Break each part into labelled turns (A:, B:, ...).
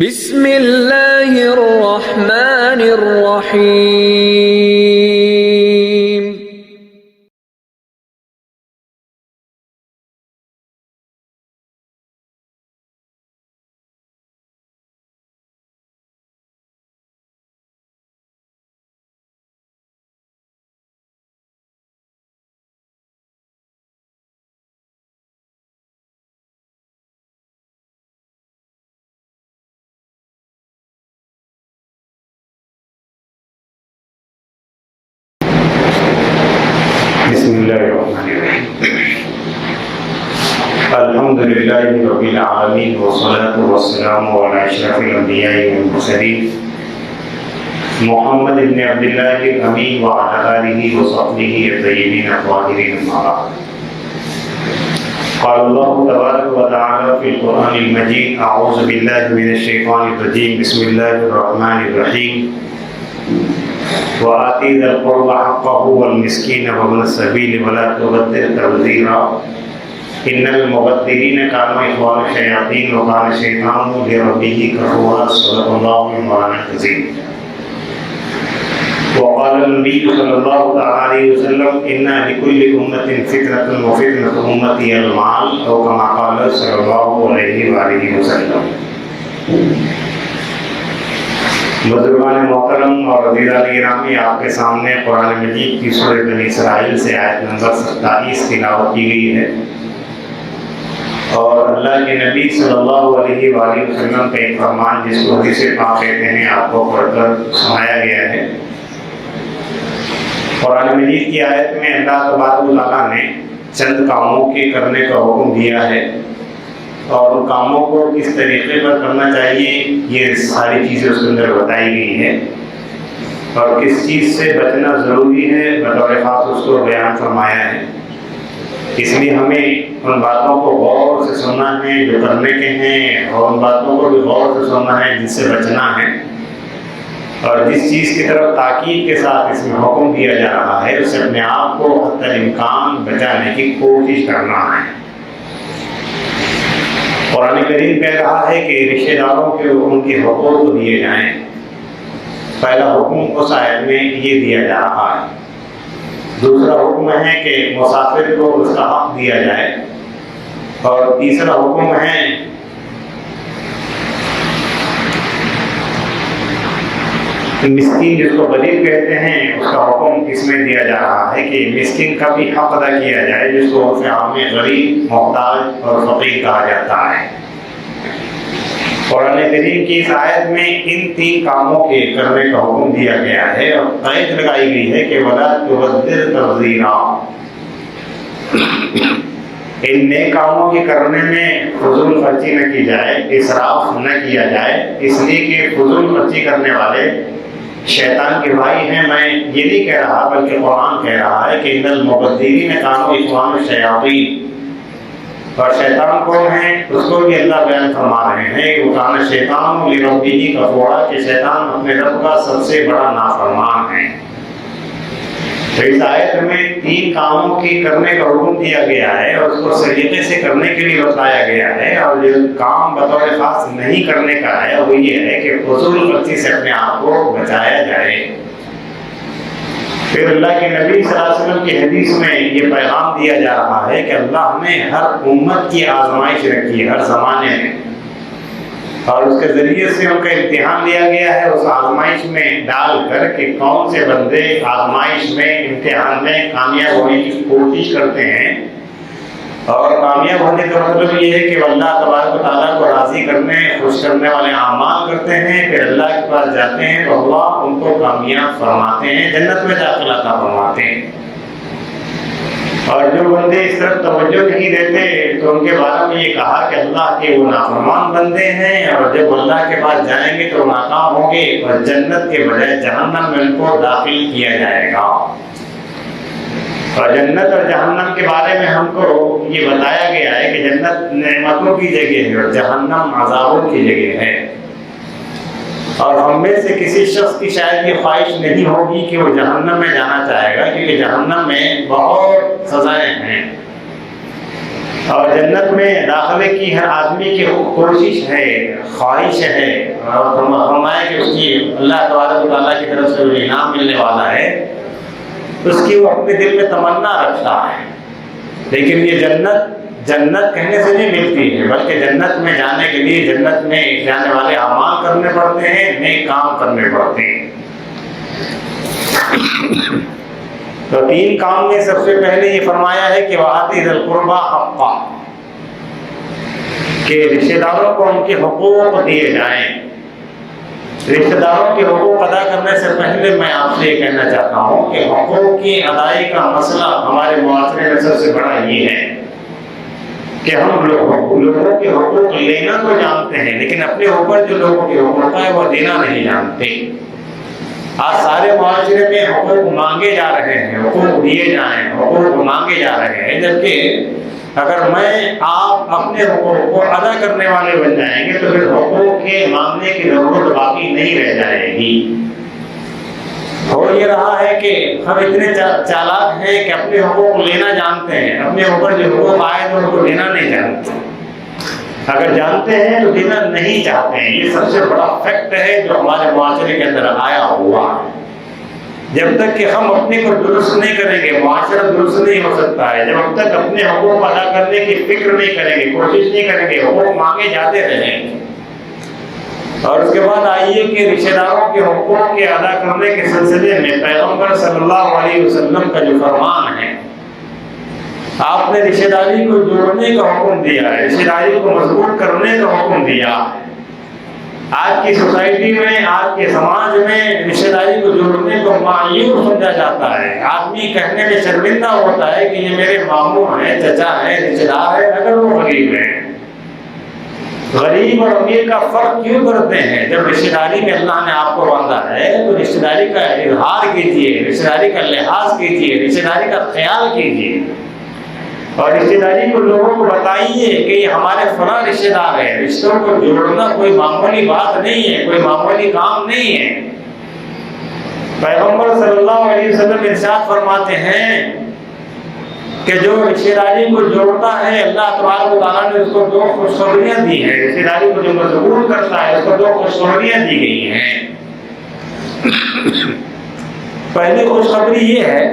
A: بسم اللہ الرحمن الرحیم۔
B: بسم اللہ الرحمن الرحیم۔ الحمد للہ رب العالمین والصلاة والسلام علی اشرف الانبیاء والمرسلین محمد بن عبد اللہ الامین وعلی آلہ وصحبہ الطیبین الطاہرین اما بعد۔ قال اللہ تبارک وتعالی فی القرآن المجید اعوذ باللہ من الشیطان الرجیم بسم اللہ الرحمن الرحیم وآتِ ذا القربى حقه والمسكين وابن السبيل ولا تبذر تبذيرا إن المبذرين كانوا إخوان الشياطين وكان الشيطان لربه كفورا صدق الله مولانا العظيم۔ وقال النبي صلى الله عليه وسلم إن لكل أمة فتنة وفتنة أمتي المال أو كما قال صلى الله عليه وآله وسلم۔ بزرگان محترم اور عزیزان گرامی، آپ کے سامنے قرآن مجید کی سورۃ بنی اسرائیل سے آیت نمبر 27 تلاوت کی گئی ہے، اور اللہ کے نبی صلی اللہ علیہ وآلہ وسلم کا ایک فرمان جس کو حدیث پاک کہتے ہیں آپ کو پڑھ کر سنایا گیا ہے۔ قرآن مجید کی آیت میں اللہ تبارک و تعالیٰ نے چند کاموں کے کرنے کا حکم دیا ہے، اور ان کاموں کو کس طریقے پر کرنا چاہیے یہ ساری چیزیں اس کے اندر بتائی گئی ہیں، اور کس چیز سے بچنا ضروری ہے بطور خاص اس کو بیان فرمایا ہے۔ اس لیے ہمیں ان باتوں کو غور سے سننا ہے جو کرنے کے ہیں، اور ان باتوں کو بھی غور سے سننا ہے جن سے بچنا ہے، اور جس چیز کی طرف تاکید کے ساتھ اس میں حکم دیا جا رہا ہے اس سے اپنے آپ کو حتی الامکان بچانے کی کوشش کرنا ہے۔ قرآن کریم کہہ رہا ہے کہ رشتہ داروں کے ان کے حقوق دیے جائیں۔ پہلا حکم اس آیت میں یہ دیا جا رہا ہے۔ دوسرا حکم ہے کہ مسافر کو اس کا حق دیا جائے، اور تیسرا حکم ہے مسکین جس کو غریب کہتے ہیں اس کا حکم اس میں دیا جا رہا ہے کہ مسکین کا بھی حق ادا کیا جائے، جس کو عرف عام میں غریب، محتاج اور فقیر کہا جاتا ہے۔ قرآن کریم کی اس آیت میں ان تین کاموں کے کرنے کا حکم دیا گیا ہے، اور قید لگائی گئی ہے کہ وَلَا تُبَذِّرْ تَبْذِيرًا، ان نیک کاموں کے کرنے میں فضول خرچی نہ کی جائے، اسراف نہ کیا جائے، اس لیے کہ فضول خرچی کرنے والے شیطان کے بھائی ہیں۔ میں یہ نہیں کہہ رہا بلکہ قرآن کہہ رہا ہے کہ ان المبذرین کانوا اخوان الشیاطین، اور شیطان کون ہے اس کو بھی اللہ بیان فرما رہے ہیں، وہ کان الشیطان لربہ کفورا، کہ شیطان اپنے رب کا سب سے بڑا نافرمان ہے۔ تو اس آیت میں تین کاموں کی کرنے کا حکم دیا گیا ہے، اور اس کو سلیقے سے کرنے کے لیے بتایا گیا ہے، اور جو کام بطور خاص نہیں کرنے کا ہے وہ یہ ہے کہ فضول خرچی سے اپنے آپ کو بچایا جائے۔ پھر اللہ کے نبی صلی اللہ علیہ وسلم کی حدیث میں یہ پیغام دیا جا رہا ہے کہ اللہ نے ہر امت کی آزمائش رکھی ہے، ہر زمانے میں، اور اس کے ذریعے سے ان کا امتحان لیا گیا ہے، اس آزمائش میں ڈال کر کہ کون سے بندے آزمائش میں، امتحان میں کامیاب ہونے کی کوشش کرتے ہیں، اور کامیاب ہونے کا مطلب یہ ہے کہ وہ اللہ تبارک و تعالیٰ کو راضی کرنے، خوش کرنے والے اعمال کرتے ہیں، پھر اللہ کے پاس جاتے ہیں تو اللہ ان کو کامیاب فرماتے ہیں، جنت میں داخلہ عطا فرماتے ہیں۔ اور جو بندے اس طرف توجہ نہیں دیتے تو ان کے بارے میں یہ کہا کہ اللہ کے وہ نافرمان بندے ہیں، اور جب اللہ کے پاس جائیں گے تو ناکام ہوں گے، اور جنت کے بجائے جہنم میں ان کو داخل کیا جائے گا۔ اور جنت اور جہنم کے بارے میں ہم کو یہ بتایا گیا ہے کہ جنت نعمتوں کی جگہ ہے اور جہنم عذابوں کی جگہ ہے، اور ہم میں سے کسی شخص کی شاید یہ خواہش نہیں ہوگی کہ وہ جہنم میں جانا چاہے گا، کیونکہ جہنم میں بہت سزائیں ہیں، اور جنت میں داخلے کی ہر آدمی کی کوشش ہے، خواہش ہے، اور فرمایا کہ اس کی اللہ تبارک و تعالیٰ کی طرف سے جو انعام ملنے والا ہے اس کی وہ اپنے دل میں تمنا رکھتا ہے۔ لیکن یہ جنت کہنے سے نہیں ملتی ہے، بلکہ جنت میں جانے کے لیے جنت میں جانے والے اعمال کرنے پڑتے ہیں، نیک کام کرنے پڑتے ہیں۔ تو 3 کام میں سب سے پہلے یہ فرمایا ہے کہ وَآتِ ذِی الْقُرْبَىٰ حَقَّهُ، کہ رشتہ داروں کو ان کے حقوق دیے جائیں۔ رشتہ داروں کے حقوق ادا کرنے سے پہلے میں آپ سے یہ کہنا چاہتا ہوں کہ حقوق کی ادائیگی کا مسئلہ ہمارے معاشرے میں سب سے بڑا یہ ہے کہ ہم لوگوں کے حقوق لینا تو جانتے ہیں، لیکن اپنے اوپر جو لوگوں کے حقوق ہے وہ دینا نہیں جانتے۔ آج سارے معاشرے میں حقوق مانگے جا رہے ہیں، حقوق دیے جائیں، حقوق مانگے جا رہے ہیں، جبکہ اگر میں آپ اپنے حقوق کو ادا کرنے والے بن جائیں گے تو پھر حقوق کے مانگنے کی ضرورت باقی نہیں رہ جائے گی۔ ہو یہ رہا ہے کہ ہم اتنے چالاک ہیں کہ اپنے حقوق لینا جانتے ہیں، اپنے اوپر جو حقوق آئے تو ان کو دینا نہیں جانتے، اگر جانتے ہیں تو دینا نہیں چاہتے ہیں۔ یہ سب سے بڑا فیکٹ ہے جو ہمارے معاشرے کے اندر آیا ہوا ہے۔ جب تک کہ ہم اپنے کو درست نہیں کریں گے معاشرہ درست نہیں ہو سکتا ہے۔ جب تک اپنے حقوق ادا کرنے کی فکر نہیں کریں گے، کوشش نہیں کریں گے، حقوق مانگے جاتے رہیں گے۔ اور اس کے بعد آئیے کہ رشتہ داروں کے حقوق کے ادا کرنے کے سلسلے میں پیغمبر صلی اللہ علیہ وسلم کا جو فرمان ہے، آپ نے رشتہ داری کو جوڑنے کا حکم دیا ہے، رشتہ داری کو مضبوط کرنے کا حکم دیا ہے۔ آج کی سوسائٹی میں، آج کے سماج میں رشتہ داری کو جوڑنے کو معیوب سمجھا جاتا ہے۔ آدمی کہنے میں شرمندہ ہوتا ہے کہ یہ میرے ماموں ہیں، چچا ہیں، رشتہ دار ہیں، اگر وہ غریب ہیں۔ غریب اور امیر کا فرق کیوں کرتے ہیں؟ جب رشتہ داری میں اللہ نے آپ کو باندھا ہے تو رشتہ داری کا اظہار کیجیے، رشتہ داری کا لحاظ کیجیے، رشتہ داری کا خیال کیجیے، اور رشتہ داری کو لوگوں کو بتائیے کہ یہ ہمارے فلاں رشتہ دار ہے۔ رشتوں کو جوڑنا کوئی معمولی بات نہیں ہے، کوئی معمولی کام نہیں ہے۔ پیغمبر صلی اللہ علیہ وسلم ارشاد فرماتے ہیں کہ جو رشتہ داری کو جوڑتا ہے اللہ تبارک و تعالیٰ نے اس کو 2 خوشخبریاں دی ہیں۔ رشتہ داری کو جو مضبوط کرتا ہے اس کو 2 خوشخبریاں دی گئی ہیں۔ پہلی خوشخبری یہ ہے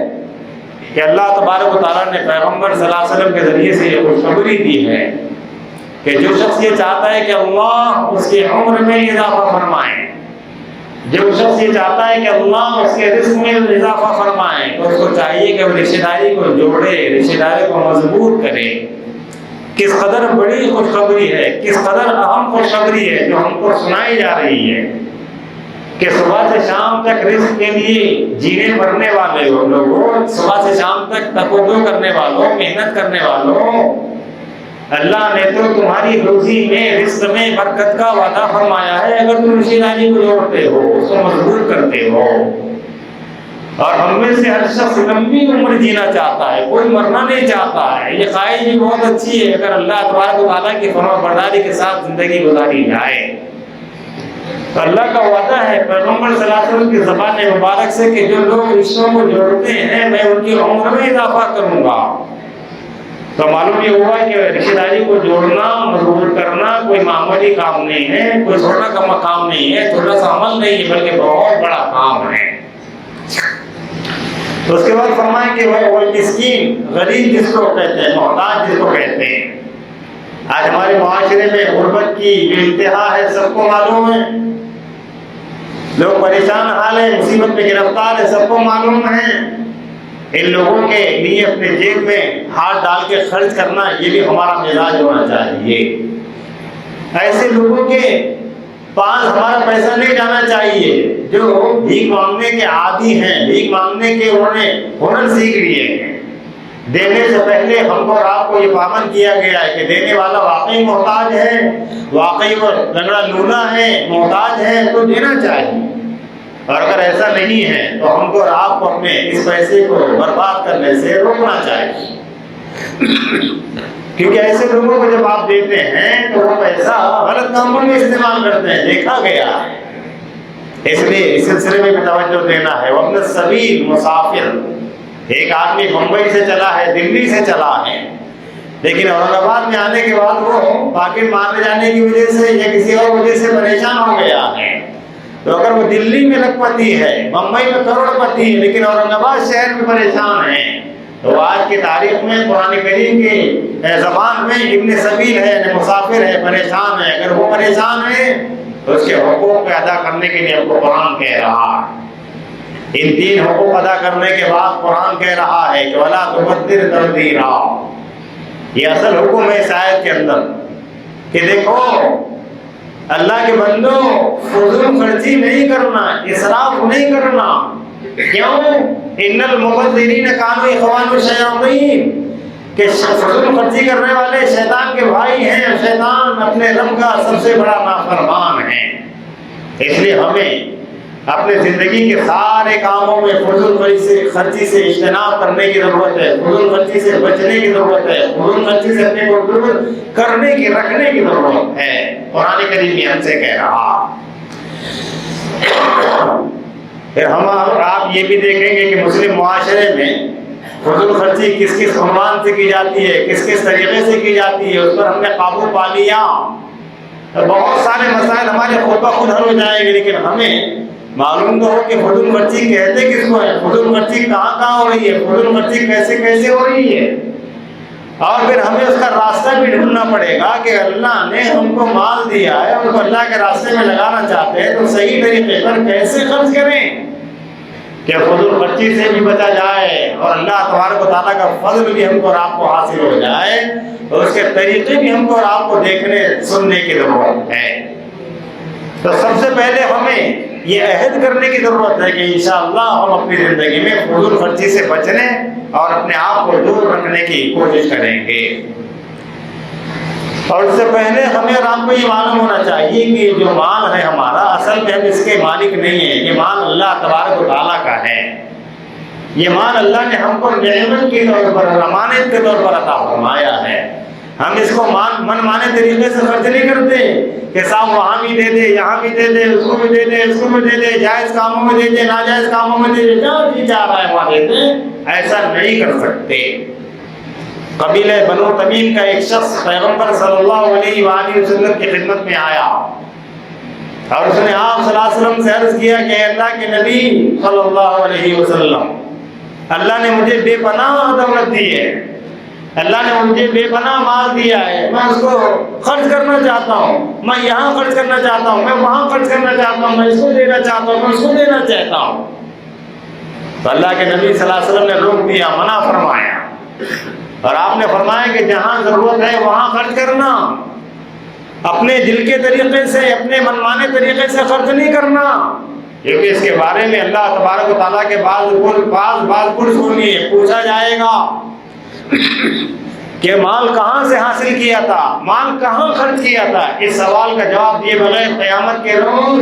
B: کہ اللہ تبارک و تعالیٰ نے پیغمبر صلی اللہ علیہ وسلم کے ذریعے سے یہ خوشخبری دی ہے کہ جو شخص یہ چاہتا ہے کہ اللہ اس کی عمر میں اضافہ فرمائے، جو شخص یہ چاہتا ہے کہ اللہ اس کے رزق میں اضافہ فرمائے، تو اس کو چاہیے کہ وہ رشتہ داری کو جوڑے، رشتہ داری کو مضبوط کرے۔ کس قدر بڑی خوشخبری ہے، کس قدر اہم خوشخبری ہے جو ہم کو سنائی جا رہی ہے کہ صبح سے شام تک رزق کے لیے جینے مرنے والے لوگوں، صبح سے شام تک تقوی کرنے والوں، محنت کرنے والوں، اللہ نے تو تمہاری روزی میں، رزق میں برکت کا وعدہ فرمایا ہے اگر تم رشتہ داری کو جوڑتے ہو، اس کو مضبوط کرتے ہو۔ اور ہم میں سے ہر شخص لمبی عمر جینا چاہتا ہے، کوئی مرنا نہیں چاہتا ہے۔ یہ خواہش بھی بہت اچھی ہے اگر اللہ تبارک و تعالیٰ کی فرما برداری کے ساتھ زندگی گزاری جائے۔ تو اللہ کا وعدہ ہے پیغمبر صلی اللہ علیہ وسلم کی زبان مبارک سے کہ جو لوگ رشتوں کو جوڑتے ہیں میں ان کی عمر میں اضافہ کروں گا۔ تو معلوم یہ ہوا کہ رشتہ داری کو جوڑنا، مضبوط کرنا کوئی معمولی کام نہیں ہے، کوئی چھوٹا کام نہیں ہے، چھوٹا سا عمل نہیں ہے، بلکہ بہت بڑا کام ہے۔ تو اس کے بعد فرمائیں کہ وہ مسکین، غریب جس کو کہتے ہیں، محتاج جس کو کہتے ہیں۔ آج ہمارے معاشرے میں غربت کی جو انتہا ہے سب کو معلوم ہے، لوگ پریشان حال ہے، مصیبت میں گرفتار ہے، سب کو معلوم ہے۔ ان لوگوں کے لیے اپنے جیب میں ہاتھ ڈال کے خرچ کرنا یہ بھی ہمارا مزاج ہونا چاہیے۔ ایسے لوگوں کے پاس ہمارا پیسہ نہیں جانا چاہیے جو بھیک مانگنے کے عادی ہیں، بھیک مانگنے کے انہوں نے ہنر سیکھ لیے ہیں۔ دینے سے پہلے ہم کو اور آپ کو یہ پابند کیا گیا ہے کہ دینے والا واقعی محتاج ہے، واقعی وہ لنگڑا لولا ہے، محتاج ہے، تو دینا چاہیے۔ اور اگر ایسا نہیں ہے تو ہم کو اور آپ کو اپنے اس پیسے کو برباد کرنے سے روکنا چاہیے، کیونکہ ایسے لوگوں کو جب آپ دیتے ہیں تو وہ پیسہ غلط کاموں میں استعمال کرتے ہیں، دیکھا گیا ہے۔ اس لیے اس سلسلے میں بھی توجہ دینا ہے۔ وابن السبیل مسافر، ایک آدمی بمبئی سے چلا ہے، دلی سے چلا ہے، لیکن اورنگ آباد میں آنے کے بعد وہ پاکٹ مارنے جانے کی وجہ سے یا کسی اور وجہ سے پریشان ہو گیا ہے. تو اگر وہ دلی میں لکھپتی ہے، ممبئی میں کروڑ پتی ہے، لیکن اورنگ آباد شہر میں پریشان ہے، تو آج کی تاریخ میں قرآن کریم کی زبان میں ابن سبیل ہے، یعنی مسافر ہے، پریشان ہے. اگر وہ پریشان ہے تو اس کے حقوق کو ادا کرنے کے لیے آپ کو قرآن کہہ رہا ہے. ان 3 حقوق ادا کرنے کے بعد قرآن کہہ رہا ہے کہ وَلَا تُبَدِّرْ تَبْدِيرًا. یہ اصل حکم ہے اس آیت کے اندر کہ دیکھو اللہ کے بندوں، فضول خرچی نہیں کرنا، اسراف نہیں کرنا. کیوں؟ ان المبذرین کانوا اخوان الشیاطین، کہ فضول خرچی کرنے والے شیطان کے بھائی ہیں. شیطان اپنے رب کا سب سے بڑا نافرمان ہے. اس لیے ہمیں اپنے زندگی کے سارے کاموں میں فضول خرچی سے اجتناب کرنے کی ضرورت ہے، فضول خرچی سے بچنے کی ضرورت ہے، فضول خرچی سے اپنے کو دور کرنے کی رکھنے کی ضرورت ہے. قرآن کریم یہ ہم سے کہہ رہا. پھر ہم آپ یہ بھی دیکھیں گے کہ مسلم معاشرے میں فضول خرچی کس کس عنوان سے کی جاتی ہے، کس کس طریقے سے کی جاتی ہے، اس پر ہم نے قابو پا لیا. بہت سارے مسائل ہمارے خود بخود حل ہو جائیں گے، لیکن ہمیں معلوم تو ہو کہ فضول خرچی کہتے کس کو ہے، فضول خرچی کہاں کہاں ہو رہی ہے، فضول خرچی کیسے کیسے ہو رہی ہے. اور پھر ہمیں اس کا راستہ بھی ڈھونڈنا پڑے گا کہ اللہ نے ہم کو مال دیا ہے، ہم کو اللہ کے راستے میں لگانا چاہتے ہیں، تو صحیح طریقے پر کیسے خرچ کریں کہ فضول خرچی سے بھی بچا جائے اور اللہ تبارک و تعالیٰ کا فضل بھی ہم کو اور آپ کو حاصل ہو جائے. اور اس کے طریقے بھی ہم کو اور آپ کو دیکھنے سننے کی ضرورت ہے. تو سب سے پہلے ہمیں یہ عہد کرنے کی ضرورت ہے کہ انشاءاللہ ہم اپنی زندگی میں فضول خرچی سے بچنے اور اپنے آپ کو دور رکھنے کی کوشش کریں گے. اور اس سے پہلے ہمیں اور آپ کو یہ معلوم ہونا چاہیے کہ جو مال ہے ہمارا، اصل میں ہم اس کے مالک نہیں ہیں. یہ مال اللہ تبارک و تعالیٰ کا ہے. یہ مال اللہ نے ہم کو نعمت کے طور پر، امانت کے طور پر عطا فرمایا ہے. ہم اس کو من مانے طریقے سے خرچ نہیں کرتے کہ صاحب وہاں بھی دے دے، یہاں بھی دے دے، اس کو بھی دے دے، اس کو بھی دے دے، جائز کاموں میں دے دے، ناجائز کاموں میں دے دے، جہاں جی چاہ رہا ہے وہاں دے دے. ایسا نہیں کر سکتے. قبیلہ بنو تمیم کا ایک شخص پیغمبر صلی اللہ علیہ وآلہ وسلم کی خدمت میں آیا اور اس نے آپ صلی اللہ علیہ وسلم سے عرض کیا کہ اللہ کے نبی صلی اللہ علیہ وسلم، اللہ نے مجھے بے پناہ دولت دی ہے، اللہ نے مجھے بے پناہ مال دیا ہے، میں اس کو خرچ کرنا چاہتا ہوں، میں یہاں خرچ کرنا چاہتا ہوں، میں وہاں خرچ کرنا چاہتا ہوں، میں اس کو دینا چاہتا ہوں، میں اس کو دینا چاہتا ہوں. تو اللہ کے نبی صلی اللہ علیہ وسلم نے روک دیا، منع فرمایا. اور آپ نے فرمایا کہ جہاں ضرورت ہے وہاں خرچ کرنا، اپنے دل کے طریقے سے، اپنے منمانے طریقے سے خرچ نہیں کرنا. کیونکہ اس کے بارے میں اللہ تبارک و تعالیٰ کے بعض پرسونی پوچھا جائے گا کہ مال کہاں سے حاصل کیا تھا، مال کہاں خرچ کیا تھا. اس سوال کا جواب دیے بغیر قیامت کے روز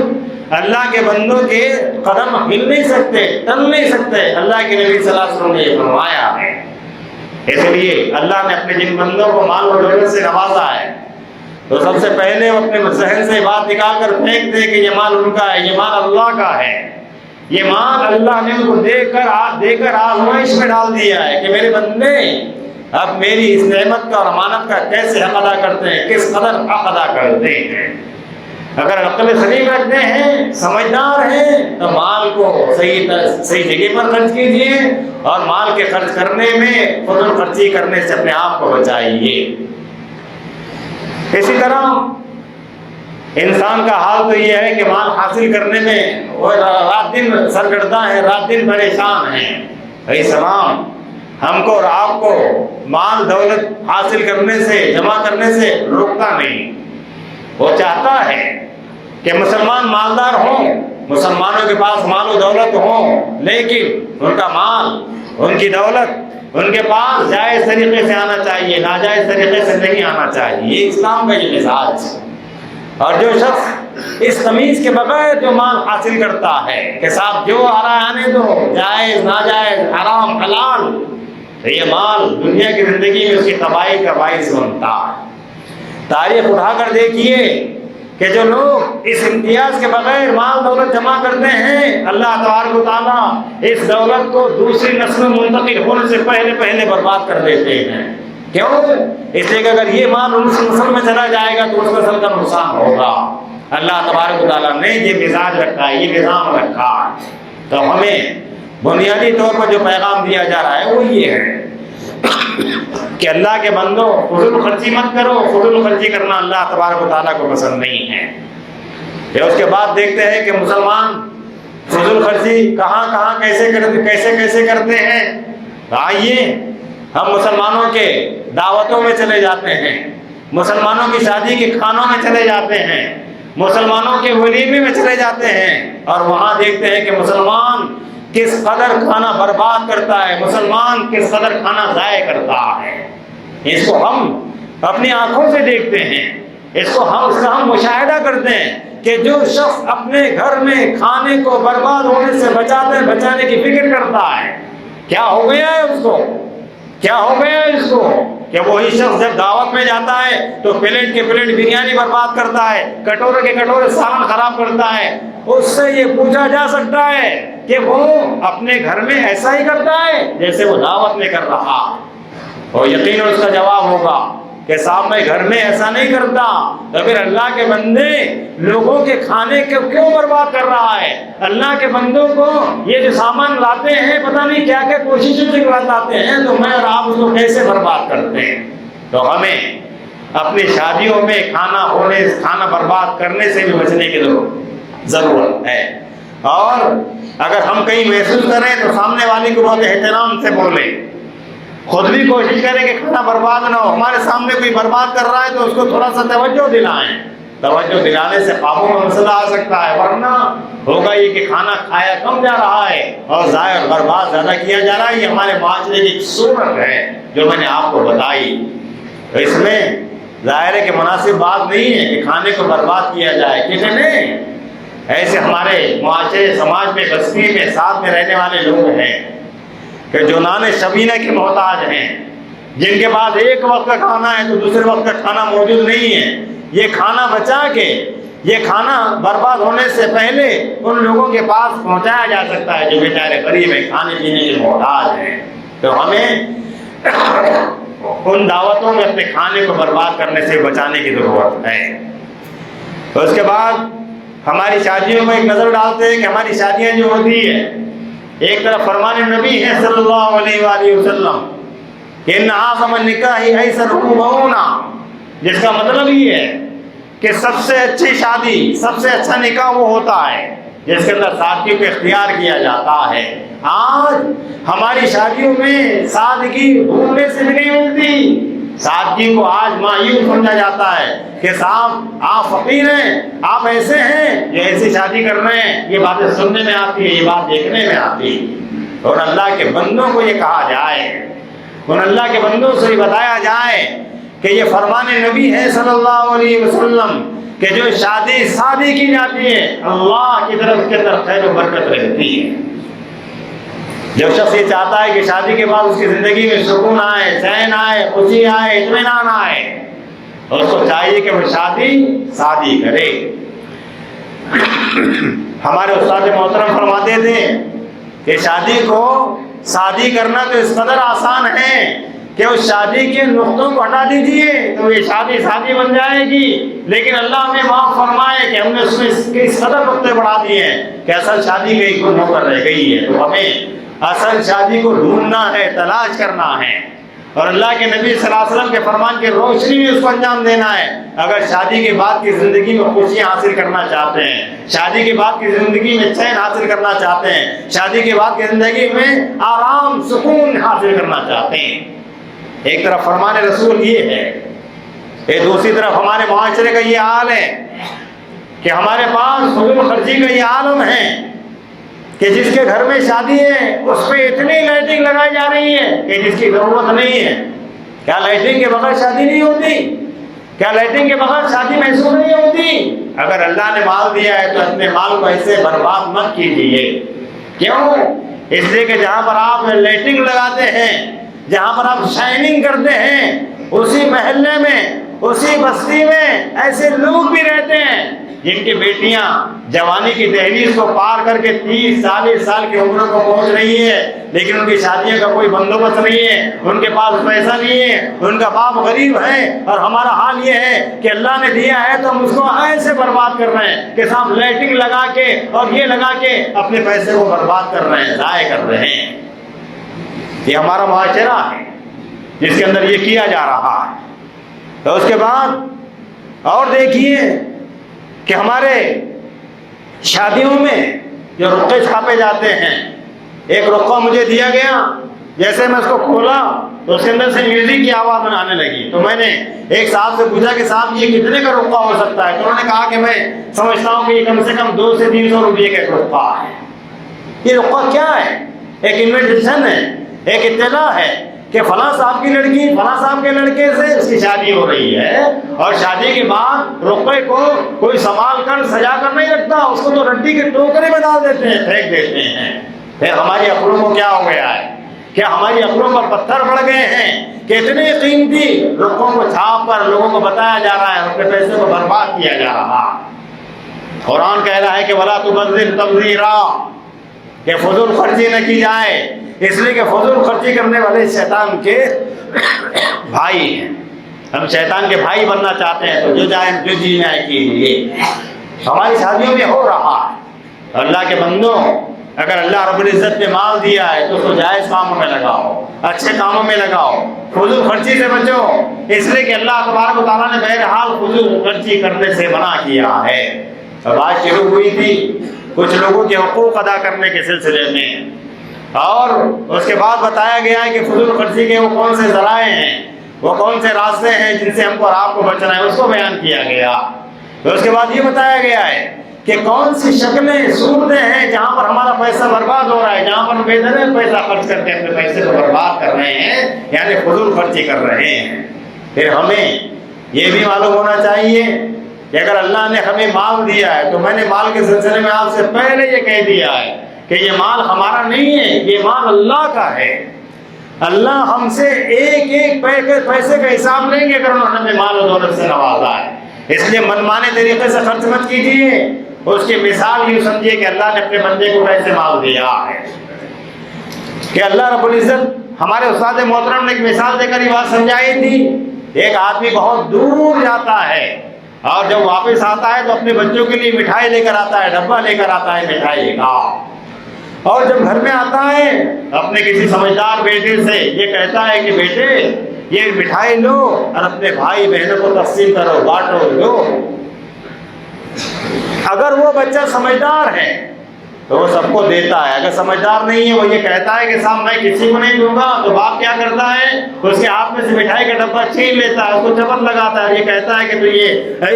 B: اللہ کے بندوں کے قدم ہل نہیں سکتے، ٹل نہیں سکتے. اللہ کے نبی صلی اللہ علیہ وسلم نے یہ فرمایا ہے. اس لیے اللہ نے اپنے جن بندوں کو مال و دولت سے نوازا ہے تو سب سے پہلے وہ اپنے ذہن سے بات نکال کر پھینک دے کہ یہ مال ان کا ہے، یہ مال اللہ کا ہے. یہ مال اللہ نے ان کو دے کر آزمائش میں ڈال دیا ہے کہ میرے بندے اب میری اس نعمت کا اور امانت کا کیسے حق ادا کرتے ہیں، کس قدر حق ادا کرتے ہیں. اگر عقل سلیم رکھتے ہیں، سمجھدار ہیں، تو مال کو صحیح جگہ پر خرچ کیجیے اور مال کے خرچ کرنے میں فضول خرچی کرنے سے اپنے آپ کو بچائیے. اسی طرح انسان کا حال تو یہ ہے کہ مال حاصل کرنے میں وہ رات دن سرگرداں ہے، رات دن پریشان ہیں. بھائی سلام ہم کو اور آپ کو مال دولت حاصل کرنے سے، جمع کرنے سے روکتا نہیں. وہ چاہتا ہے کہ مسلمان مالدار ہوں، مسلمانوں کے پاس مال و دولت ہوں، لیکن ان کا مال، ان کی دولت ان کے پاس جائز طریقے سے آنا چاہیے، ناجائز طریقے سے نہیں آنا چاہیے. یہ اسلام کا یہ مزاج. اور جو شخص اس تمیز کے بغیر جو مال حاصل کرتا ہے کہ صاحب جو آ رہا ہے آنے دو، جائز ناجائز حرام حلال، تو یہ مال دنیا کی زندگی میں اس کی تباہی کا باعث بنتا ہے. تاریخ اٹھا کر دیکھیے کہ جو لوگ اس امتیاز کے بغیر مال دولت جمع کرتے ہیں، اللہ تبارک و تعالیٰ اس دولت کو دوسری نسل میں منتقل ہونے سے پہلے برباد کر دیتے ہیں. کیوں؟ اس لیے کہ اگر یہ مال اس نسل میں چلا جائے گا تو اس نسل کا نقصان ہوگا۔ اللہ تبارک و تعالیٰ نے یہ مزاج رکھا ہے، یہ نظام رکھا ہے۔ تو ہمیں بنیادی طور پر جو پیغام دیا جا رہا ہے وہ یہ ہے کہ اللہ کے بندوں فضول خرچی مت کرو۔ فضول خرچی کرنا اللہ تبارک و تعالیٰ کو پسند نہیں ہے۔ پھر اس کے بعد دیکھتے ہیں کہ مسلمان فضول خرچی کہاں کہاں کیسے کرتے ہیں۔ آئیے ہم مسلمانوں کے دعوتوں میں چلے جاتے ہیں، مسلمانوں کی شادی کے کھانوں میں چلے جاتے ہیں، مسلمانوں کے ولیمے میں چلے جاتے ہیں، اور وہاں دیکھتے ہیں کہ مسلمان کس قدر کھانا برباد کرتا ہے، مسلمان کس قدر کھانا ضائع کرتا ہے۔ اس کو ہم اپنی آنکھوں سے دیکھتے ہیں، اس کا ہم مشاہدہ کرتے ہیں کہ جو شخص اپنے گھر میں کھانے کو برباد ہونے سے بچانے کی فکر کرتا ہے، کیا ہو گیا ہے اس کو؟ کیا ہو گیا ہے اس کو کہ وہی شخص جب دعوت میں جاتا ہے تو پلیٹ کے پلیٹ بریانی برباد کرتا ہے، کٹورے کے کٹورے سالن خراب کرتا ہے۔ اس سے یہ پوچھا جا سکتا ہے کہ وہ اپنے گھر میں ایسا ہی کرتا ہے جیسے وہ دعوت میں کر رہا، اور یقیناً اس کا جواب ہوگا کہ صاحب میں گھر میں ایسا نہیں کرتا۔ تو پھر اللہ کے بندے لوگوں کے کھانے کو کیوں برباد کر رہا ہے؟ اللہ کے بندوں کو یہ جو سامان لاتے ہیں پتہ نہیں کیا کیا کوششوں سے لاتے ہیں، تو میں اور آپ اس کو کیسے برباد کرتے ہیں؟ تو ہمیں اپنی شادیوں میں کھانا برباد کرنے سے بھی بچنے کی ضرورت ہے، اور اگر ہم کہیں محسوس کریں تو سامنے والی کو بہت احترام سے بولیں، خود بھی کوشش کریں کہ کھانا برباد نہ ہو۔ ہمارے سامنے کوئی برباد کر رہا ہے تو اس کو تھوڑا سا توجہ دلائیں۔ توجہ دلانے سے قابو میں مسئلہ آ سکتا ہے، ورنہ ہوگا یہ کہ کھانا کھایا کم جا رہا ہے اور ضائع اور برباد زیادہ کیا جا رہا ہے۔ یہ ہمارے معاشرے کی ایک صورت ہے جو میں نے آپ کو بتائی۔ تو اس میں ظاہر ہے کہ مناسب بات نہیں ہے کہ کھانے کو برباد کیا جائے۔ کتنے ایسے ہمارے معاشرے سماج میں بستی میں ساتھ میں رہنے والے لوگ ہیں کہ جو نان شبینہ کے محتاج ہیں، جن کے پاس ایک وقت کا کھانا ہے تو دوسرے وقت کا کھانا موجود نہیں ہے۔ یہ کھانا بچا کے یہ کھانا برباد ہونے سے پہلے ان لوگوں کے پاس پہنچایا جا سکتا ہے جو بیچارے غریب ہیں، کھانے پینے کے محتاج ہیں۔ تو ہمیں ان دعوتوں میں اپنے کھانے کو برباد کرنے سے بچانے کی ضرورت ہے۔ تو اس کے بعد ہماری شادیوں میں ایک نظر ڈالتے ہیں کہ ہماری شادیاں جو ہوتی ہیں، ایک طرف فرمان نبی ہے صلی اللہ علیہ وآلہ وسلم کہ ان اعظم النکاح ایسرہ، جس کا مطلب یہ ہے کہ سب سے اچھی شادی، سب سے اچھا نکاح وہ ہوتا ہے جس کے اندر سادگی کو اختیار کیا جاتا ہے۔ آج ہماری شادیوں میں سادگی ڈھونڈنے سے بھی نہیں ملتی۔ سادگی کو آج مایوس سمجھا جاتا ہے کہ صاحب آپ فقیر ہیں، آپ ایسے ہیں جو ایسی شادی کر رہے ہیں۔ یہ باتیں سننے میں آتی ہے، یہ بات دیکھنے میں آتی ہے۔ اور اللہ کے بندوں کو یہ کہا جائے، ان اللہ کے بندوں سے یہ بتایا جائے کہ یہ فرمان نبی ہے صلی اللہ علیہ وسلم کہ جو شادی کی جاتی ہے اللہ کی طرف کے اندر خیر و برکت رہتی ہے۔ جب شخص یہ چاہتا ہے کہ شادی کے بعد اس کی زندگی میں سکون آئے، چین آئے، خوشی آئے، اطمینان آئے، اور اس کو چاہیے کہ وہ شادی کرے۔ ہمارے استاد محترم فرماتے تھے کہ شادی کرنا تو اس قدر آسان ہے کہ اس شادی کے نقطوں کو ہٹا دیجئے تو یہ شادی بن جائے گی، لیکن اللہ ہمیں معاف فرمائے کہ ہم نے اس میں اس قدر نقطے بڑھا دیے ہیں کہ اصل شادی کہیں گم ہو کر رہ گئی ہے۔ تو ہمیں اصل شادی کو ڈھونڈنا ہے، تلاش کرنا ہے، اور اللہ کے نبی صلی اللہ علیہ وسلم کے فرمان کی روشنی میں اس کو انجام دینا ہے۔ اگر شادی کے بعد کی زندگی میں خوشیاں حاصل کرنا چاہتے ہیں، شادی کے بعد کی زندگی میں چین حاصل کرنا چاہتے ہیں، شادی کے بعد کی زندگی میں آرام سکون حاصل کرنا چاہتے ہیں، ایک طرف فرمان رسول یہ ہے، دوسری طرف ہمارے معاشرے کا یہ حال ہے کہ ہمارے پاس فضول خرچی کا یہ عالم ہے کہ جس کے گھر میں شادی ہے اس پہ اتنی لائٹنگ لگائی جا رہی ہے کہ جس کی ضرورت نہیں ہے۔ کیا لائٹنگ کے بغیر شادی نہیں ہوتی؟ کیا لائٹنگ کے بغیر شادی محسوس نہیں ہوتی؟ اگر اللہ نے مال دیا ہے تو اپنے مال کو ایسے برباد مت کیجیے۔ کیوں؟ اس لیے کہ جہاں پر آپ لائٹنگ لگاتے ہیں، جہاں پر آپ شائننگ کرتے ہیں، اسی محلے میں، اسی بستی میں ایسے لوگ بھی رہتے ہیں جن کی بیٹیاں جوانی کی دہلیز کو پار کر کے 30-40 سال کی عمر کو پہنچ رہی ہے، لیکن ان کی شادیوں کا کوئی بندوبست نہیں ہے، ان کے پاس پیسہ نہیں ہے، ان کا باپ غریب ہے، اور ہمارا حال یہ ہے کہ اللہ نے دیا ہے تو ہم اس کو ایسے برباد کر رہے ہیں کہ صاحب لائٹنگ لگا کے اور یہ لگا کے اپنے پیسے کو برباد کر رہے ہیں، ضائع کر رہے ہیں۔ یہ ہمارا معاشرہ ہے جس کے اندر یہ کیا جا رہا ہے۔ تو اس کے بعد اور دیکھیے کہ ہمارے شادیوں میں جو رقے چھاپے جاتے ہیں، ایک رقہ مجھے دیا گیا، جیسے میں اس کو کھولا تو اس کے اندر سے میوزک کی آواز آنے لگی، تو میں نے ایک صاحب سے پوچھا کہ صاحب یہ کتنے کا رقہ ہو سکتا ہے؟ تو انہوں نے کہا کہ میں سمجھتا ہوں کہ یہ کم سے کم 200 سے 300 روپئے کا ایک رقہ ہے۔ یہ رقہ کیا ہے؟ ایک انویٹیشن ہے، ایک اطلاع ہے کہ فلاں صاحب کی لڑکی فلاں صاحب کے لڑکے سے اس کی شادی ہو رہی ہے، اور شادی کے بعد رقعے کو کوئی سنبھال کر سجا کر نہیں رکھتا، اس کو تو رڈی کے ٹوکرے میں ڈال دیتے ہیں، پھینک دیتے ہیں۔ پھر ہماری عقلوں کو کیا ہو گیا ہے؟ کیا ہماری عقلوں پر پتھر پڑ گئے ہیں کہ اتنے قیمتی رقعوں کو چھاپ کر لوگوں کو بتایا جا رہا ہے، اپنے پیسے کو برباد کیا جا رہا ہے۔ قرآن کہہ رہا ہے کہ وَلَا تُبَذِّرْ تَبْذِيرًا، کہ فضول خرچی نہ کی جائے، اس لیے کہ فضول خرچی کرنے والے شیطان کے بھائی ہیں۔ ہم شیطان کے بھائی بننا چاہتے ہیں تو جو جی جائے کیجیے۔ ہماری شادیوں میں ہو رہا ہے۔ اللہ کے بندوں، اگر اللہ رب العزت نے مال دیا ہے تو اس کو جائز کاموں میں لگاؤ، اچھے کاموں میں لگاؤ، فضول خرچی سے بچو، اس لیے کہ اللہ تبارک و تعالیٰ نے بہرحال فضول خرچی کرنے سے منع کیا ہے۔ بات شروع ہوئی تھی کچھ لوگوں کے حقوق ادا کرنے کے سلسلے میں، اور اس کے بعد بتایا گیا ہے کہ فضول خرچی کے وہ کون سے ذرائع ہیں، وہ کون سے راستے ہیں جن سے ہم کو اور آپ کو بچنا ہے، اس کو بیان کیا گیا۔ تو اس کے بعد یہ بتایا گیا ہے کہ کون سی شکلیں صورتیں ہیں جہاں پر ہمارا پیسہ برباد ہو رہا ہے، جہاں پر بے دریغ پیسہ خرچ کر کے اپنے پیسے کو برباد کر رہے ہیں، یعنی فضول خرچی کر رہے ہیں۔ پھر ہمیں یہ بھی معلوم ہونا چاہیے کہ اگر اللہ نے ہمیں مال دیا ہے تو میں نے مال کے سلسلے میں آپ سے پہلے یہ کہہ دیا ہے کہ یہ مال ہمارا نہیں ہے، یہ مال اللہ کا ہے۔ اللہ ہم سے ایک ایک پیسے کا حساب لیں گے اگر انہوں نے ہمیں مال و دولت سے نوازا ہے۔ اس لیے منمانے طریقے سے خرچ مت کیجیے۔ اس کی مثال یہ سمجھیے کہ اللہ نے اپنے بندے کو کیسے مال دیا ہے، کہ اللہ رب العزت ہمارے استاد محترم نے ایک مثال دے کر یہ بات سمجھائی تھی۔ ایک آدمی بہت دور جاتا ہے اور جب واپس آتا ہے تو اپنے بچوں کے لیے مٹھائی لے کر آتا ہے، ڈبہ لے کر آتا ہے مٹھائی کا، اور جب گھر میں آتا ہے اپنے کسی سمجھدار بیٹے سے یہ کہتا ہے کہ بیٹے یہ مٹھائی لو اور اپنے بھائی بہنوں کو تقسیم کرو، بانٹو، لو۔ اگر وہ بچہ سمجھدار ہے تو وہ سب کو دیتا ہے، اگر سمجھدار نہیں ہے وہ یہ کہتا ہے کہ صاحب میں کسی کو نہیں دوں گا، تو باپ کیا کرتا ہے، اس کے ہاتھ میں سے مٹھائی کا ڈبہ چھین لیتا ہے، اس کو چپت لگاتا ہے، یہ کہتا ہے کہ تو یہ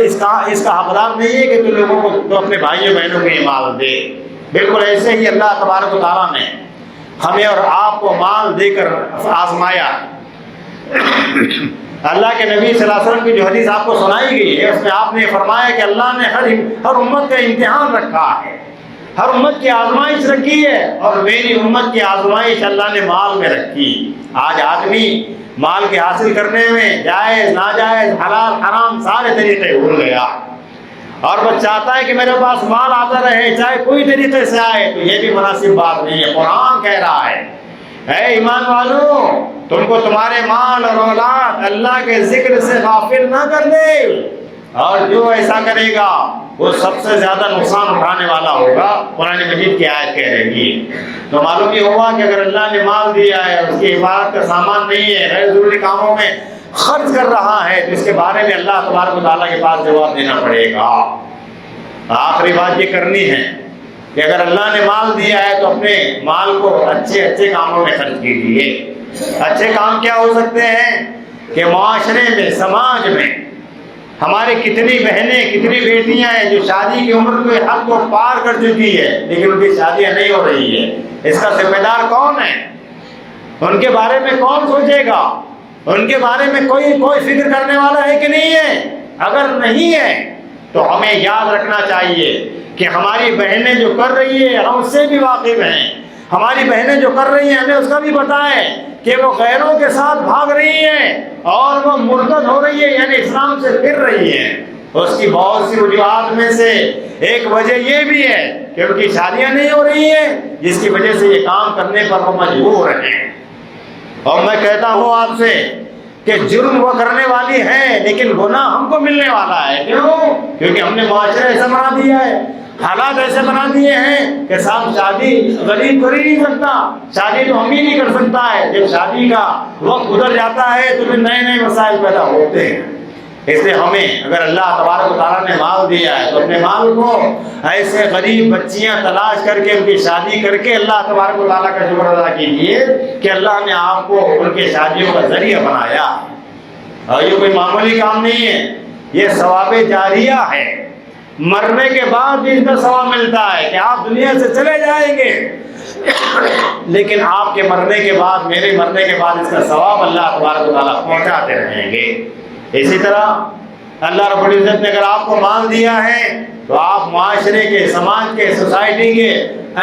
B: اس کا حقدار نہیں ہے کہ تو لوگوں کو تو اپنے بھائیوں بہنوں کو یہ مال دے۔ بالکل ایسے ہی اللہ تبارک و تعالیٰ نے ہمیں اور آپ کو مال دے کر آزمایا۔ اللہ کے نبی صلی اللہ علیہ وسلم کی جو حدیث آپ کو سنائی گئی ہے اس میں آپ نے فرمایا کہ اللہ نے ہر امت کا امتحان رکھا ہے، ہر امت کی آزمائش رکھی ہے، اور میری امت کی آزمائش اللہ نے مال میں رکھی۔ آج آدمی مال کے حاصل کرنے میں جائز ناجائز حلال حرام سارے طریقے بھول گیا، اور وہ چاہتا ہے کہ میرے پاس مال آتا رہے چاہے کوئی طریقے سے آئے، تو یہ بھی مناسب بات نہیں ہے۔ قرآن کہہ رہا ہے اے ایمان والو تم کو تمہارے مال اور اولاد اللہ کے ذکر سے غافل نہ کر دے، اور جو ایسا کرے گا وہ سب سے زیادہ نقصان اٹھانے والا ہوگا۔ قرآن مجید کی آیت کہہ رہی ہے۔ تو معلوم یہ ہوا کہ اگر اللہ نے مال دیا ہے، اس کی عبادت کا سامان نہیں ہے، غیر ضروری کاموں میں خرچ کر رہا ہے، تو اس کے بارے میں اللہ تبارک و تعالیٰ کے پاس جواب دینا پڑے گا۔ آخری بات یہ کرنی ہے کہ اگر اللہ نے مال دیا ہے تو اپنے مال کو اچھے اچھے کاموں میں خرچ کیجیے۔ اچھے کام کیا ہو سکتے ہیں کہ معاشرے میں، سماج میں ہماری کتنی بہنیں، کتنی بیٹیاں ہیں جو شادی کی عمر کے حد کو پار کر چکی ہے لیکن ان کی شادیاں نہیں ہو رہی ہے۔ اس کا ذمہ دار کون ہے؟ ان کے بارے میں کون سوچے گا؟ ان کے بارے میں کوئی فکر کرنے والا ہے کہ نہیں ہے؟ اگر نہیں ہے تو ہمیں یاد رکھنا چاہیے کہ ہماری بہنیں جو کر رہی ہے ہم اس سے بھی واقف ہیں۔ ہماری بہنیں جو کر رہی ہیں ہمیں اس کا بھی پتہ ہے کہ وہ غیروں کے ساتھ بھاگ رہی ہیں اور وہ مرتد ہو رہی ہے، یعنی اسلام سے پھر رہی ہیں۔ اس کی بہت سی وجوہات میں سے ایک وجہ یہ بھی ہے کہ ان کی شادیاں نہیں ہو رہی ہیں، جس کی وجہ سے یہ کام کرنے پر وہ مجبور ہیں۔ اور میں کہتا ہوں آپ سے کہ جرم وہ کرنے والی ہے لیکن گناہ ہم کو ملنے والا ہے۔ کیوں؟ کیونکہ ہم نے معاشرہ ایسا بنا دیا ہے، حالات ایسے بنا دیے ہیں کہ صاحب شادی غریب کر ہی نہیں سکتا، شادی تو ہم ہی نہیں کر سکتا ہے۔ جب شادی کا وقت گزر جاتا ہے تو پھر نئے نئے مسائل پیدا ہوتے ہیں۔ اس لیے ہمیں اگر اللہ تبارک و تعالیٰ نے مال دیا ہے تو اپنے مال کو ایسے غریب بچیاں تلاش کر کے ان کی شادی کر کے اللہ تبارک و تعالیٰ کا شکر ادا کیجیے کہ اللہ نے آپ کو ان کی شادیوں کا ذریعہ بنایا۔ اور یہ کوئی معمولی کام نہیں ہے، یہ ثواب جاریہ ہے۔ مرنے کے بعد بھی اس کا ثواب ملتا ہے کہ آپ دنیا سے چلے جائیں گے لیکن آپ کے مرنے کے بعد، میرے مرنے کے بعد اس کا ثواب اللہ تبارک و تعالیٰ پہنچاتے رہیں گے۔ اسی طرح اللہ رب العزت نے اگر آپ کو مال دیا ہے تو آپ معاشرے کے، سماج کے، سوسائٹی کے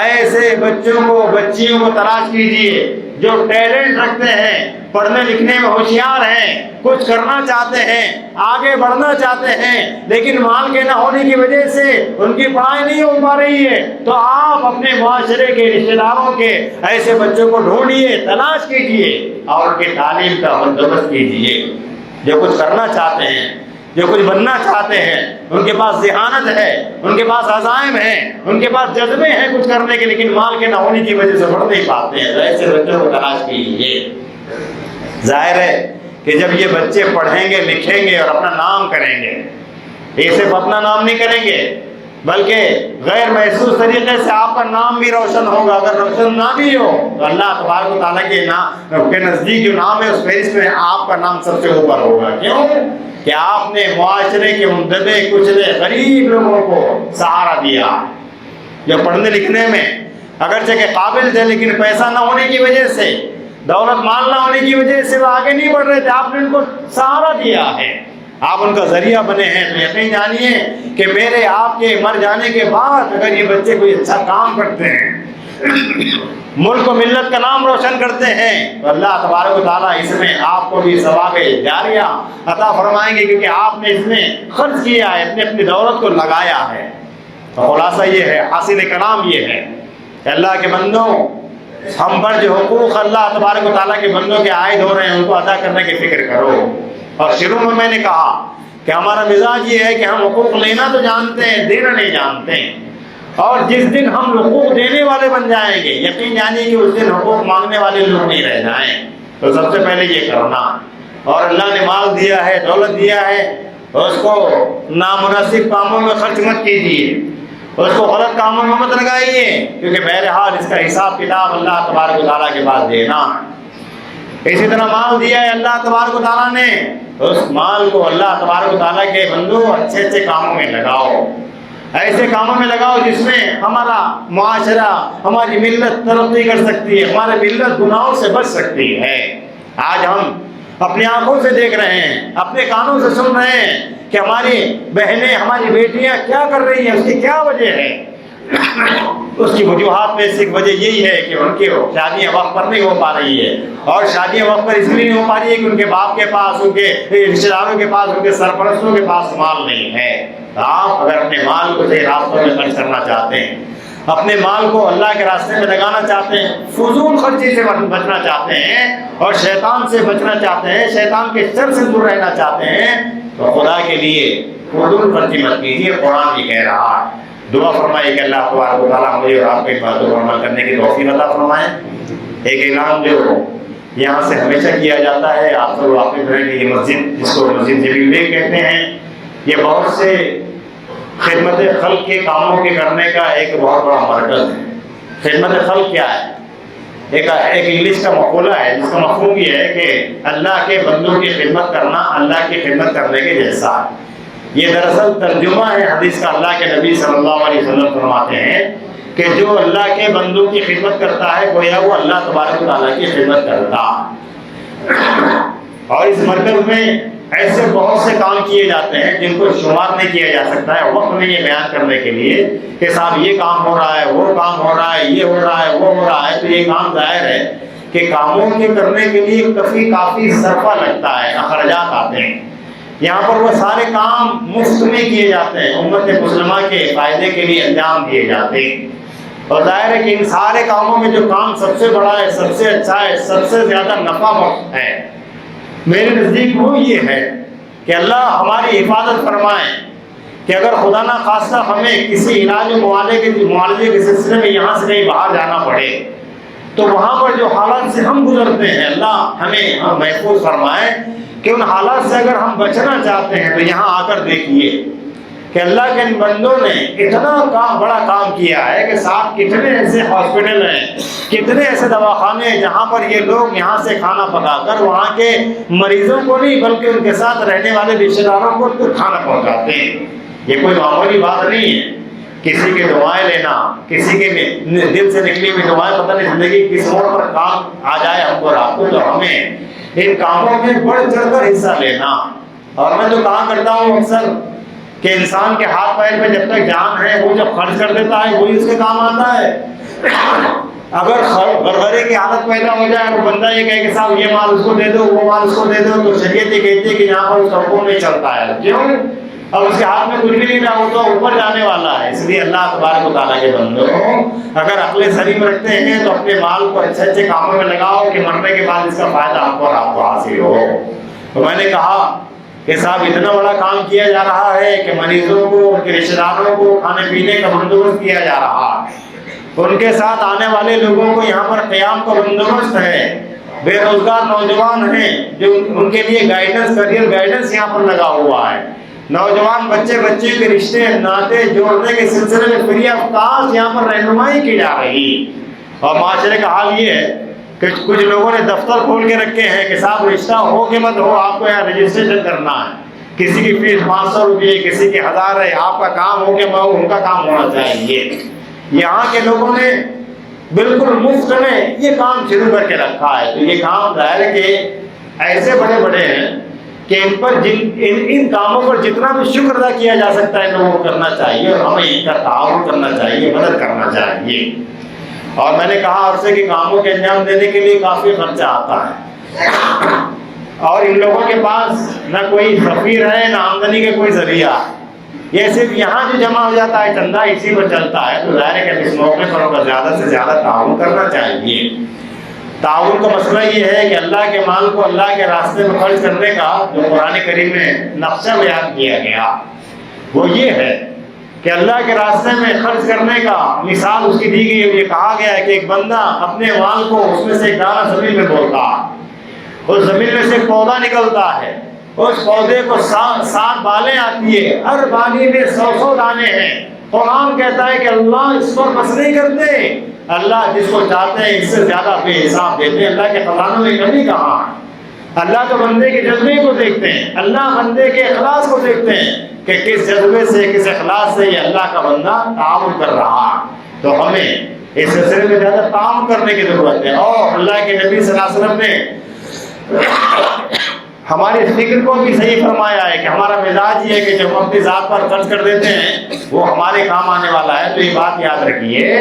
B: ایسے بچوں کو، بچیوں کو تلاش کیجیے جو ٹیلنٹ رکھتے ہیں، پڑھنے لکھنے میں ہوشیار ہیں، کچھ کرنا چاہتے ہیں، آگے بڑھنا چاہتے ہیں، لیکن مال کے نہ ہونے کی وجہ سے ان کی پڑھائی نہیں ہو پا رہی ہے، تو آپ اپنے معاشرے کے رشتہ داروں کے ایسے بچوں کو ڈھونڈیے، تلاش کیجیے اور ان کی تعلیم کا بندوبست کیجیے۔ جو کچھ کرنا چاہتے ہیں، جو کچھ بننا چاہتے ہیں، ان کے پاس ذہانت ہے، ان کے پاس عزائم ہیں، ان کے پاس جذبے ہیں کچھ کرنے کے، لیکن مال کے نہ ہونے کی وجہ سے بڑھ نہیں پاتے ہیں، تو ایسے بچوں کو تلاش کیجیے۔ ظاہر ہے کہ جب یہ بچے پڑھیں گے، لکھیں گے اور اپنا نام کریں گے، یہ صرف اپنا نام نہیں کریں گے بلکہ غیر محسوس طریقے سے آپ کا نام بھی روشن ہوگا۔ اگر روشن نہ بھی ہو تو اللہ تبارک و تعالیٰ کے نزدیک جو نام ہے اس فہرست میں آپ کا نام سب سے اوپر ہوگا۔ کیوں؟ کہ آپ نے معاشرے کے مندبے کچلے غریب لوگوں کو سہارا دیا، جو پڑھنے لکھنے میں اگرچہ کہ قابل تھے لیکن پیسہ نہ ہونے کی وجہ سے، دولت مال نہ ہونے کی وجہ سے وہ آگے نہیں بڑھ رہے تھے، آپ نے ان کو سہارا دیا ہے، آپ ان کا ذریعہ بنے ہیں۔ تو یقین جانیے کہ میرے آپ کے مر جانے کے بعد اگر یہ بچے کوئی اچھا کام کرتے ہیں، ملک و ملت کا نام روشن کرتے ہیں، تو اللہ تبارک و تعالیٰ اس میں آپ کو بھی ثواب جاریہ عطا فرمائیں گے، کیونکہ آپ نے اس میں خرچ کیا ہے، اپنی دولت کو لگایا ہے۔ تو خلاصہ یہ ہے، حاصل کلام یہ ہے کہ اللہ کے بندوں، ہم پر جو حقوق اللہ تبارک و تعالیٰ کے بندوں کے عائد ہو رہے ہیں ان کو ادا کرنے کی فکر کرو۔ اور شروع میں نے کہا کہ ہمارا مزاج یہ ہے کہ ہم حقوق لینا تو جانتے ہیں، دینا نہیں جانتے ہیں، اور جس دن ہم حقوق دینے والے بن جائیں گے یقین جانیے کہ اس دن حقوق مانگنے والے لوگ نہیں رہ جائیں۔ تو سب سے پہلے یہ کرنا، اور اللہ نے مال دیا ہے، دولت دیا ہے، اس کو نامناسب کاموں میں خرچ مت کیجیے، اس کو غلط کاموں میں مت لگائیے، کیونکہ بہرحال اس کا حساب کتاب اللہ تبارک و تعالیٰ کے پاس دینا ہے۔ اسی طرح مال دیا ہے اللہ تبارک و تعالیٰ نے، اس مال کو اللہ تبارک و تعالیٰ کے بندوں اچھے اچھے کاموں میں لگاؤ، ایسے کاموں میں لگاؤ جس میں ہمارا معاشرہ، ہماری ملت ترقی کر سکتی ہے، ہماری ملت گناہوں سے بچ سکتی ہے۔ آج ہم اپنی آنکھوں سے دیکھ رہے ہیں، اپنے کانوں سے سن رہے ہیں کہ ہماری بہنیں، ہماری بیٹیاں کیا کر رہی ہیں، اس کی کیا وجہ ہے؟ اس کی وجوہات میں سے ایک وجہ یہی ہے کہ ان کی شادیاں وقت پر نہیں ہو پا رہی ہے، اور شادیاں وقت پر اس لیے نہیں ہو پا رہی ہے کہ ان کے باپ کے پاس، ان کے رشتے داروں کے پاس، ان کے سرپرستوں کے پاس مال نہیں ہے۔ آپ اگر اپنے مال کو صحیح راستوں میں خرچ کرنا چاہتے ہیں، اپنے مال کو اللہ کے راستے میں لگانا چاہتے ہیں، فضول خرچی سے بچنا چاہتے ہیں اور شیطان سے بچنا چاہتے ہیں، شیطان کے شر سے دور رہنا چاہتے ہیں، تو خدا کے لیے فضول خرچی مت کیجیے۔ قرآن یہ کہہ رہا ہے، دعا فرمائے کہ اللہ تبارک و تعالیٰ مجھے اور آپ کو ان باتوں پر عمل کرنے کی توفیق عطا فرمائے۔ ایک اعلان جو یہاں سے ہمیشہ کیا جاتا ہے، آپ سب واقف رہیں کہ یہ مسجد، جس کو مسجد جلیل بیگ کہتے ہیں، یہ بہت سے خدمت خلق کے کاموں کے کرنے کا ایک بہت بڑا مرکز ہے۔ خدمت خلق کیا ہے؟ ایک انگلش کا مقولہ ہے جس کا مفہوم یہ ہے کہ اللہ کے بندوں کی خدمت کرنا اللہ کی خدمت کرنے کے جیسا ہے۔ یہ دراصل ترجمہ ہے حدیث کا۔ اللہ کے نبی صلی اللہ علیہ وسلم فرماتے ہیں کہ جو اللہ کے بندوں کی خدمت کرتا ہے گویا وہ اللہ تبارک و تعالیٰ کی خدمت کرتا ہے۔ اور اس مرکز میں ایسے بہت سے کام کیے جاتے ہیں جن کو شمار نہیں کیا جا سکتا ہے وقت نہیں یہ بیان کرنے کے لیے کہ صاحب یہ کام ہو رہا ہے، وہ کام ہو رہا ہے، یہ ہو رہا ہے، وہ ہو رہا ہے۔ تو یہ کام ظاہر ہے کہ کاموں کے کرنے کے لیے کافی صرفہ لگتا ہے، اخراجات آتے ہیں، یہاں پر وہ سارے کام مفت میں کیے جاتے ہیں، امت مسلمہ کے فائدے کے لیے انجام دیے جاتے ہیں۔ اور ظاہر ہے کہ ان سارے کاموں میں جو کام سب سے بڑا ہے، سب سے اچھا ہے، سب سے زیادہ نفع بخش ہے، میرے نزدیک وہ یہ ہے کہ اللہ ہماری حفاظت فرمائے کہ اگر خدا نہ خواستہ ہمیں کسی علاج و معالجے کے سلسلے میں یہاں سے کہیں باہر جانا پڑے تو وہاں پر جو حالات سے ہم گزرتے ہیں اللہ ہمیں محفوظ فرمائے کہ ان حالات سے اگر ہم بچنا چاہتے ہیں تو یہاں آ کر دیکھیے کہ اللہ کے ان بندوں نے اتنا بڑا کام کیا ہے کہ ساتھ کتنے ایسے ہاسپٹل ہیں، کتنے ایسے دواخانے ہیں جہاں پر یہ لوگ یہاں سے کھانا پکا کر وہاں کے مریضوں کو نہیں بلکہ ان کے ساتھ رہنے والے رشتہ داروں کو تو کھانا پہنچاتے ہیں۔ یہ کوئی معمولی بات نہیں ہے، کسی کے دعائیں لینا، کسی کے دل سے نکلی ہوئی دعائیں، پتہ نہیں زندگی کس موڑ پر کام آ جائے ہم کو رات کو، تو ہمیں ان کاموں میں بڑھ چڑھ کر حصہ لینا۔ اور میں تو کہا کرتا ہوں اکثر کہ انسان کے ہاتھ پیر میں جب تک جان ہے وہ جب خرچ کر دیتا ہے وہی اس کے کام آتا ہے۔ اگر غرغرے کی حالت پیدا ہو جائے اور بندہ یہ کہے کہ صاحب یہ مال اس کو دے دو، وہ مال اس کو دے دو، تو شریعت یہ کہتی ہے کہ یہاں پر اس کا حکم نہیں چلتا ہے۔ کیوں؟ اب اس کے ہاتھ میں کچھ بھی نہیں رہا، وہ تو اوپر جانے والا ہے۔ اس لیے اللہ تبارک و تعالیٰ کے بندوں اگر عقل سلیم رکھتے ہیں تو اپنے مال کو اچھے اچھے کاموں میں لگاؤ کہ مرنے کے بعد اس کا فائدہ آپ کو اور آپ کو حاصل ہو۔ تو میں نے کہا کہ صاحب اتنا بڑا کام کیا جا رہا ہے کہ مریضوں کو، ان کے رشتہ داروں کو کھانے پینے کا بندوبست کیا جا رہا ہے، ان کے ساتھ آنے والے لوگوں کو یہاں پر قیام کا بندوبست ہے، بے روزگار نوجوان ہیں جو ان کے لیے گائیڈنس، کریئر گائیڈنس یہاں پر لگا ہوا ہے، نوجوان بچے کے رشتے ناطے جوڑنے کے سلسلے میں فری آف کاسٹ یہاں پر رہنمائی کی جا رہی۔ اور معاشرے کا حال یہ ہے کہ کچھ لوگوں نے دفتر کھول کے رکھے ہیں کہ صاحب رشتہ ہو کہ مت ہو آپ کو یہاں رجسٹریشن کرنا ہے، کسی کی فیس 500 روپئے، کسی کی 1000 ہے، آپ کا کام ہو کہ نہ ہو ان کا کام ہونا چاہیے۔ یہاں کے لوگوں نے بالکل مفت میں یہ کام شروع کر کے رکھا ہے۔ تو یہ کام ظاہر ہے کہ ایسے بڑے بڑے ہیں کہ ان پر ان کاموں پر جتنا بھی شکر ادا کیا جا سکتا ہے لوگوں کو کرنا چاہیے، اور ہمیں ان کا تعاون کرنا چاہیے، مدد کرنا چاہیے۔ اور میں نے کہا آپ سے کہ کاموں کے انجام دینے کے لیے کافی خرچہ آتا ہے، اور ان لوگوں کے پاس نہ کوئی سفیر ہے نہ آمدنی کا کوئی ذریعہ، یہ صرف یہاں جو جمع ہو جاتا ہے چندہ اسی پر چلتا ہے۔ تو ظاہر ہے کہ اس موقع پر ان کا زیادہ سے زیادہ تعاون کرنا چاہیے۔ تعاون کا مسئلہ یہ ہے کہ اللہ کے مال کو اللہ کے راستے میں خرچ کرنے کا جو قرآن کریم میں نقشہ بیان کیا گیا وہ یہ ہے کہ اللہ کے راستے میں خرچ کرنے کا مثال اس کی دی گئی ہے۔ یہ کہا گیا ہے کہ ایک بندہ اپنے مال کو اس میں سے ایک دانہ زمین میں بوتا، اس زمین میں سے ایک پودا نکلتا ہے، اس پودے کو 7 بالیں آتی ہے، ہر بالی میں 100 دانے ہیں۔ قرآن کہتا ہے کہ اللہ اس پر بس نہیں کرتے، اللہ جس کو چاہتے ہیں اس سے زیادہ بے حساب دیتے ہیں۔ اللہ کے خزانوں میں کمی کہاں ہے؟ اللہ تو بندے کے جذبے کو دیکھتے ہیں، اللہ بندے کے اخلاص کو دیکھتے ہیں کہ کس جذبے سے، کس اخلاص سے یہ اللہ کا بندہ تعاون کر رہا ہے۔ تو ہمیں اس سلسلے میں زیادہ تعاون کرنے کی ضرورت ہے۔ اور اللہ کے نبی صلی اللہ علیہ وسلم نے ہماری فکر کو بھی صحیح فرمایا ہے کہ ہمارا مزاج یہ ہے کہ جب ہم اپنی ذات پر خرچ کر دیتے ہیں وہ ہمارے کام آنے والا ہے۔ تو یہ بات یاد رکھیے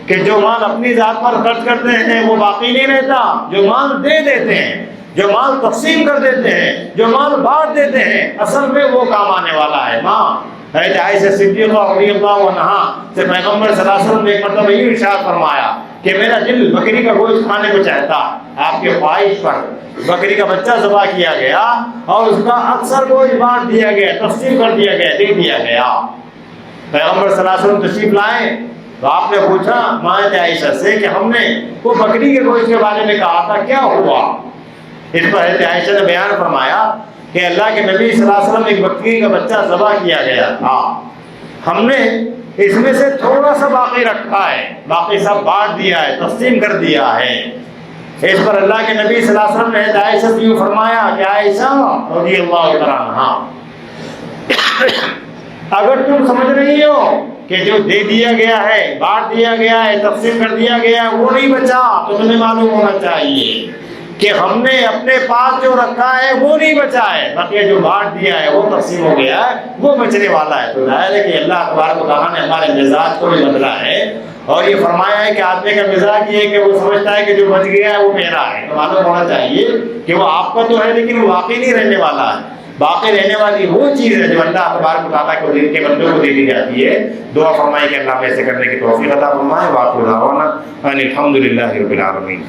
B: کہ جو مال اپنی ذات پر خرچ کرتے ہیں وہ باقی نہیں رہتا، جو مال دے دیتے ہیں، جو مال تقسیم کر دیتے ہیں، جو مال بانٹ دیتے ہیں، اصل میں وہ کام آنے والا ہے۔ ماں حضرت عائشہ صدیقہ رضی اللہ عنہا سے پیغمبر صلی اللہ علیہ وسلم نے ایک مرتبہ یہ ارشاد فرمایا کہ میرا دل بکری کا گوشت کھانے کو چاہتا، آپ کے خواہش پر بکری کا بچہ ذبح کیا گیا اور اس کا اکثر گوشت بانٹ دیا گیا، تقسیم کر دیا گیا، دے دیا گیا۔ پیغمبر صلی اللہ علیہ وسلم تشریف لائے تو آپ نے پوچھا ماں عائشہ سے کہ ہم نے وہ بکری کے گوشت کے بارے میں کہا تھا، کیا ہوا؟ اس پر حضرت عائشہ نے بیان فرمایا کہ اللہ کے نبی صلی اللہ علیہ وسلم ایک بکری کا بچہ ذبح کیا گیا تھا، ہم نے اس میں سے تھوڑا سا باقی رکھا ہے، باقی سب بانٹ دیا ہے، تقسیم کر دیا ہے۔ اس پر اللہ کے نبی صلی اللہ علیہ وسلم نے عائشہ سے یوں فرمایا کہ عائشہ رضی اللہ تعالیٰ عنہا، اگر تم سمجھ رہی ہو کہ جو دے دیا گیا ہے، بانٹ دیا گیا ہے، تقسیم کر دیا گیا ہے وہ نہیں بچا، تو تمہیں معلوم ہونا چاہیے کہ ہم نے اپنے پاس جو رکھا ہے وہ نہیں بچا ہے، بقیہ جو بانٹ دیا ہے وہ تقسیم ہو گیا ہے، وہ بچنے والا ہے۔ تو ظاہر ہے کہ اللہ تبارک و تعالیٰ نے ہمارے مزاج کو بھی بدلا ہے اور یہ فرمایا ہے کہ آدمی کا مزاج یہ ہے کہ وہ سمجھتا ہے کہ جو بچ گیا ہے وہ میرا ہے۔ تو معلوم ہونا چاہیے کہ وہ آپ کا تو ہے لیکن وہ واقعی نہیں رہنے والا ہے، باقی رہنے والی وہ چیز ہے جو اللہ تبارک و تعالیٰ کو کے بندوں کو دے دی جاتی ہے. دعا فرمائے کہ اللہ میں ایسے کرنے کی توفیق عطا فرمائے. وآخر دعوانا ان الحمد للہ رب العالمین.